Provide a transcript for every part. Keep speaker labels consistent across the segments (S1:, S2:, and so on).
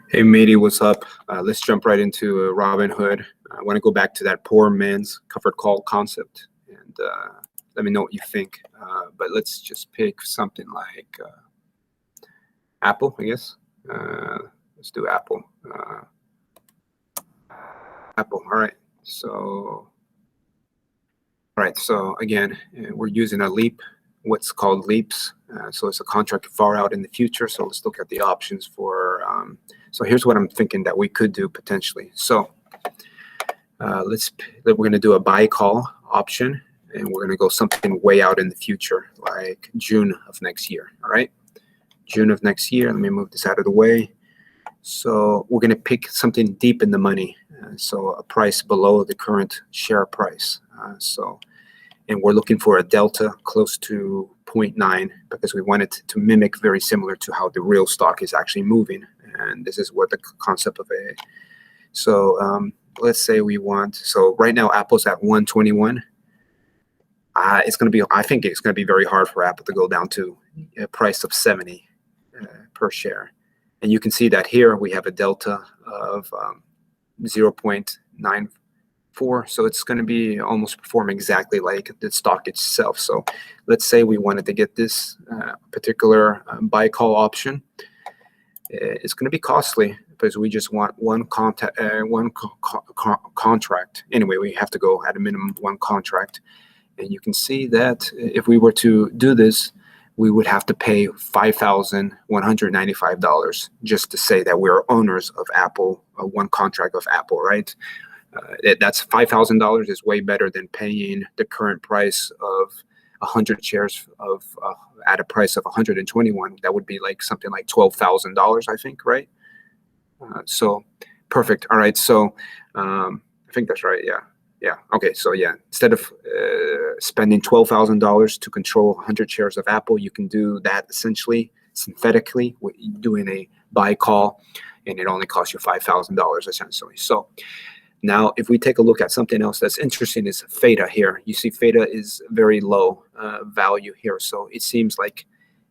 S1: Hey matey, what's up? Let's jump right into Robinhood. I want to go back to that poor man's covered call concept, and let me know what you think. But let's just pick something like Apple, I guess. Let's do Apple. Apple. All right. So again, we're using a leap, what's called leaps. So it's a contract far out in the future. So let's look at the options for. So here's what I'm thinking that we could do potentially. So we're going to do a buy call option, and we're going to go something way out in the future, like June of next year. All right, June of next year. Let me move this out of the way. So we're going to pick something deep in the money. So a price below the current share price. And we're looking for a delta close to 0.9 because we want it to mimic very similar to how the real stock is actually moving. And this is what the concept of a. So let's say we want. So right now Apple's at 121. It's going to be. I think it's going to be very hard for Apple to go down to a price of 70 per share. And you can see that here we have a delta of 0.94. So it's going to be almost perform exactly like the stock itself. So let's say we wanted to get this particular buy call option. It's going to be costly because we just want one contract. Anyway, we have to go at a minimum one contract. And you can see that if we were to do this, we would have to pay $5,195 just to say that we're owners of Apple, one contract of Apple, right? That's $5,000 is way better than paying the current price of 100 shares of at a price of 121. That would be like something like $12,000, I think, right? So perfect. All right. So I think that's right. Yeah. Okay. So yeah, instead of spending $12,000 to control 100 shares of Apple, you can do that essentially synthetically doing a buy call, and it only costs you $5,000 essentially. So now, if we take a look at something else that's interesting is theta here. You see theta is very low value here. So it seems like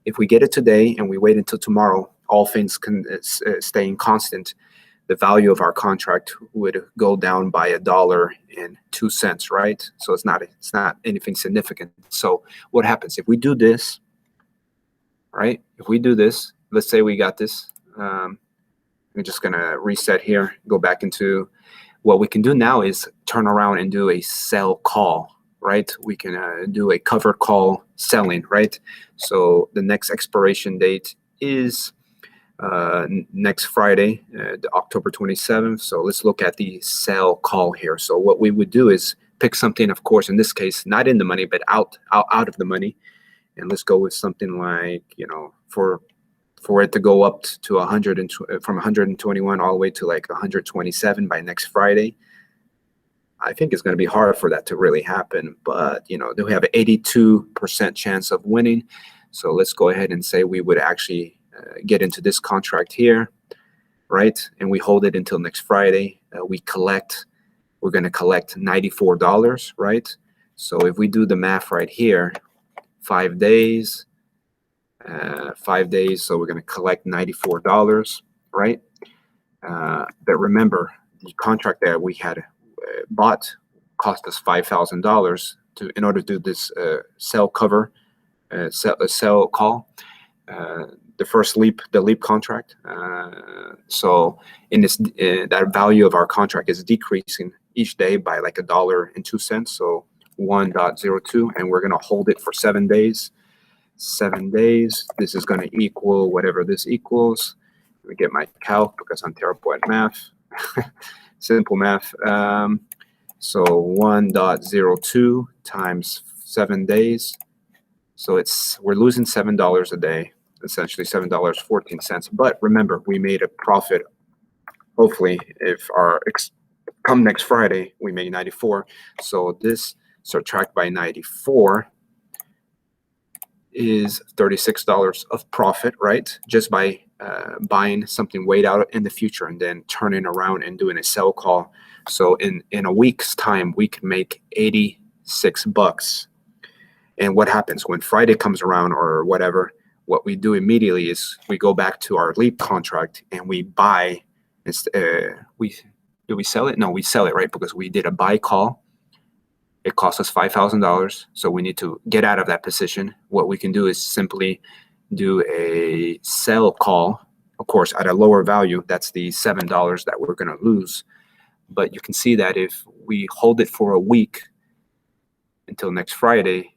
S1: if we get it today and we wait until tomorrow, all things staying constant, the value of our contract would go down by $1.02, right? So it's not anything significant. So what happens if we do this, right? If we do this, let's say we got this. I'm just going to reset here, go back into. What we can do now is turn around and do a sell call, right? We can do a covered call selling, right? So the next expiration date is next Friday, October 27th. So let's look at the sell call here. So what we would do is pick something, of course, in this case, not in the money, but out of the money. And let's go with something like, for it to go up to 100 from 121 all the way to like 127 by next Friday. I think it's going to be hard for that to really happen, but we have an 82% chance of winning. So let's go ahead and say we would actually get into this contract here, right? And we hold it until next Friday. We're going to collect $94, right? So if we do the math right here, 5 days, 5 days, so we're going to collect $94, right? But remember, the contract that we had bought cost us $5,000 in order to do this sell call. The leap contract. So in this, that value of our contract is decreasing each day by like $1.02. So 1.02, and we're going to hold it for 7 days. 7 days. This is going to equal whatever this equals. Let me get my calc because I'm terrible at math. Simple math. So 1.02 times 7 days. So we're losing $7 a day, essentially $7.14. But remember, we made a profit. Hopefully, if come next Friday, we made 94. So this subtract by 94 is $36 of profit, right? Just by buying something way out in the future and then turning around and doing a sell call. So in a week's time, we can make $86. And what happens when Friday comes around or whatever? What we do immediately is we go back to our leap contract and we buy It's we sell it? No, we sell it, right? Because we did a buy call. It cost us $5,000, so we need to get out of that position. What we can do is simply do a sell call, of course, at a lower value. That's the $7 that we're going to lose. But you can see that if we hold it for a week until next Friday,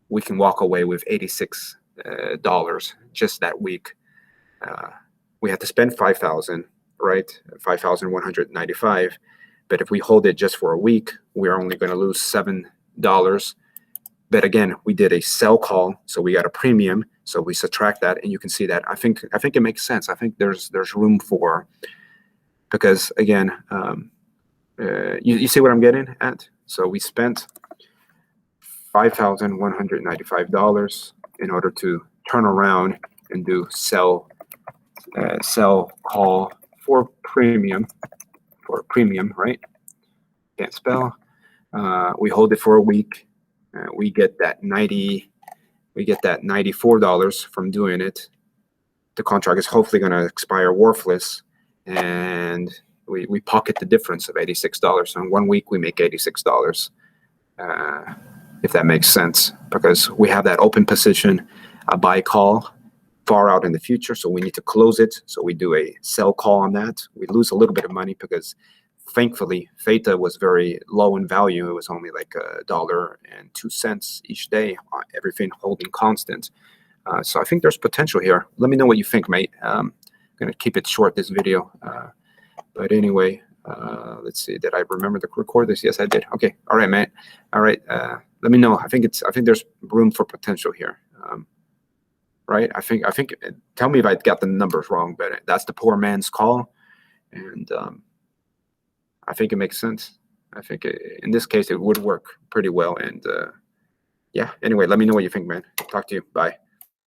S1: we can walk away with $86 just that week. We had to spend $5,000, right? $5,195. But if we hold it just for a week, we're only going to lose $7. But again, we did a sell call, so we got a premium. So we subtract that, and you can see that. I think it makes sense. I think there's room for, because again, you see what I'm getting at. So we spent $5,195 in order to turn around and do sell call for premium, right? Can't spell. We hold it for a week. We get that $94 from doing it. The contract is hopefully going to expire worthless, and we pocket the difference of $86. So in 1 week we make $86, if that makes sense, because we have that open position, a buy call far out in the future, so we need to close it. So we do a sell call on that. We lose a little bit of money because thankfully theta was very low in value. It was only like $1.02 each day, everything holding constant. So I think there's potential here. Let me know what you think, mate. I'm gonna keep it short, this video, but anyway, let's see, did I remember to record this? Yes, I did. Okay, all right, mate. All right, let me know. I think there's room for potential here. Right? I think. Tell me if I got the numbers wrong, but that's the poor man's call, and I think it makes sense. I think in this case it would work pretty well. And yeah. Anyway, let me know what you think, man. Talk to you. Bye.